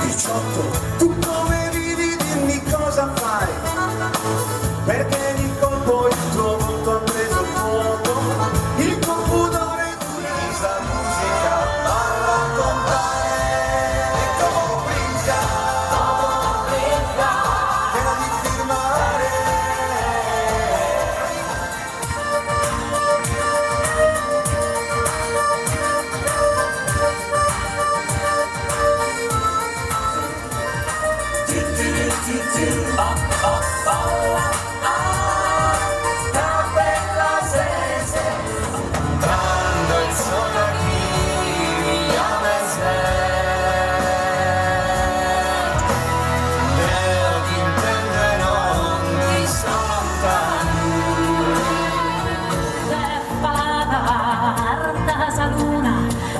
18, tu come vivi, dimmi cosa fai, perché di colpo il tuo volto ha preso fuoco, il tuo pudore utilizza musica a raccontare e comincia era di firmare.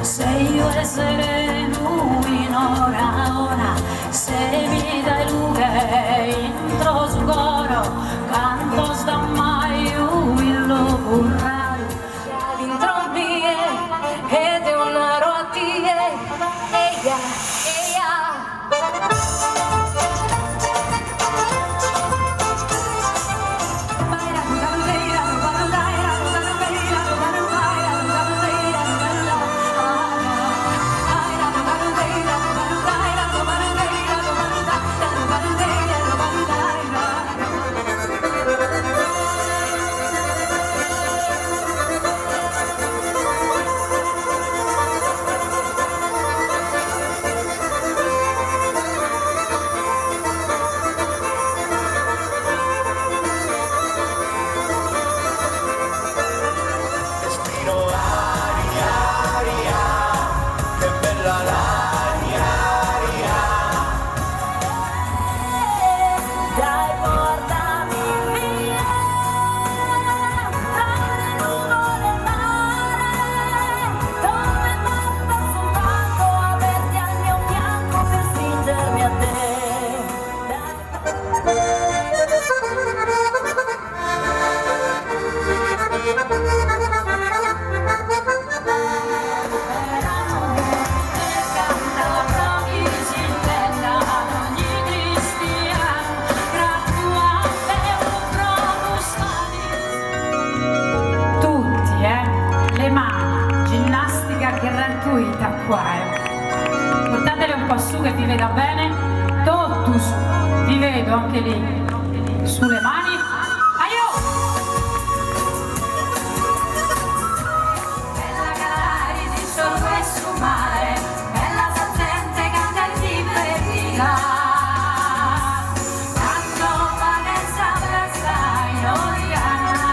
Se io essere lui in ora, se mi dai luce intro su coro, canto sta mai il burrario, dentro mie ed è un loro a tie, eia, eia. Gratuita qua, portatele un po' su che vi veda bene. Totus, vi vedo anche lì sulle mani. Bella Caraibi, solo e su mare, bella saziente che anda in divertita. Tanto vacanza per stai noiana.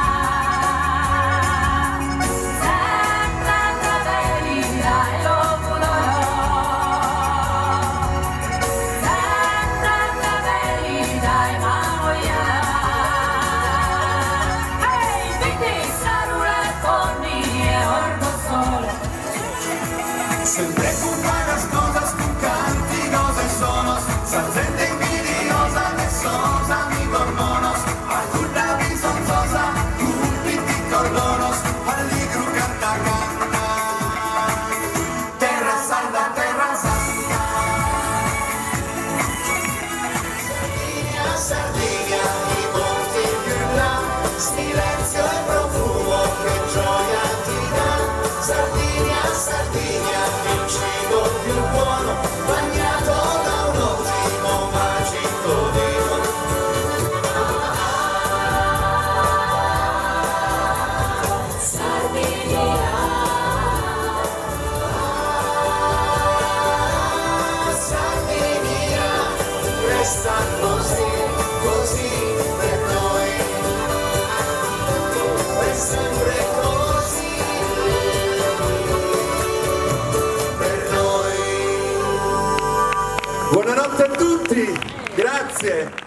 Senta bella e lo pudorò. Senta bella e manoiana. Ehi, vedi, sarule tonni e orgo sole. Sempre con vagas cosas picanti, cosas sonos, saziente invidiosa, nesosa, amigos monos, alguna bisonzosa, culpiti cordonos, alligru canta canta, terra santa, terra santa. Sardinia, Sardinia, i monti più in là, silenzio e profumo che gioia ti dà. Sardinia, Sardinia, il cibo più buono, bagnato da un ottimo magico vino. Sardinia, Sardinia, resta così, così per noi, è sempre così per noi. Buonanotte a tutti, grazie.